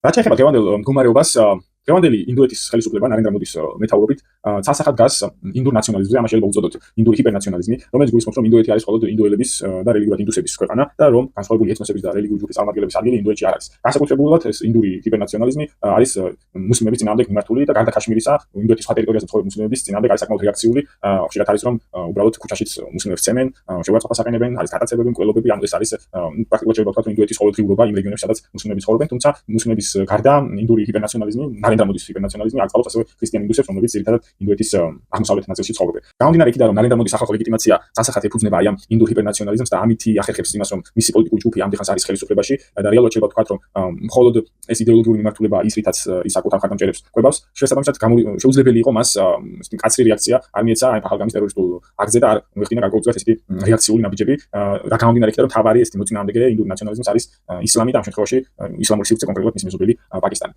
რაც შეეხება დღევანდელ მდგომარეობას, დღევანდელი ინდოეთის ხელისუფლება ნარენდრა მოდის მეთაურობით ცალსახად დგას ინდურ ნაციონალიზმზე, ამას შეიძლება უწოდოთ ინდური ჰიპერნაციონალიზმი, რომელიც გულისხმობს, რომ ინდოეთი არის მხოლოდ ინდოელების და რელიგიურად ინდუსების ქვეყანა და რომ განსხვავებული ეთნოსების და რელიგიური ჯგუფის წარმომადგენლების ადგილი ინდოეთში არ არის. განსაკუთრებულად ეს ინდური ჰიპერნაციონალიზმი არის მუსლიმების წინააღმდეგ მიმართული და გარდა ქაშმირისა, ინდოეთის სხვა ტერიტორიაზე მცხოვრებ მუსლიმების წინააღმდეგ არის საკმაოდ რეაქციული. ხშირად არის რომ უბრალოდ ქუჩაშიც მუსლიმებს ცემენ, შევარდყოფას აყენებენ, არის გადაწებები, მკვლელობები, ანუ ეს არის პრაქტიკულად შეიძლება ვთქვათ, რომ ინდოეთის ყოველდღიურობა იმ რეგიონებში, სადაც მუსლიმები ცხოვრობენ, თუმცა მუსლიმების გარდა ინდური ჰიპერნაციონალიზმი, ნარენდრა მოდის ჰიპერნაციონალიზმი აღწევს ასევე ქრისტიან ინდუსებს, რომლებიც ძირითადად ინდოეთის აღმოსავლეთ ნაწილში ცხოვრობენ. გამომდინარე იქიდან, რომ ნარენდრა მოდის ახალ ლეგიტიმაცია ცალსახად ეფუძნება აი ამ ინდურ ჰიპერნაციონალიზმს და ამითი ახერხებს იმას, რომ მისი პოლიტიკური ჯგუფი ამდენ ხანს არის ხელისუფლებაში და რეალურად შეიძლება ვთქვათ, რომ მხოლოდ ეს იდეოლოგიური მიმართულება ის რითაც ის საკუთარ ხარდამჭერებს ყვებავს, შესაბამისად შეუძლებელი იყო მას კაცრი რეაქცია არ მიეცა აი ახალგამის ტერორისტულ აქტზე და არ მოეხდინა გარკვეულწილად ესეთი რეაქციული ნაბიჯები. რა გამომდინარე იქიდან, რომ თავარი ეს მოწინააღმდეგე ინდურ ნაციონალიზმს არის ისლამი და ამ შემთხვევაში ისლამური სივრცე კონკრეტულად მის მეზობელი პაკისტანი.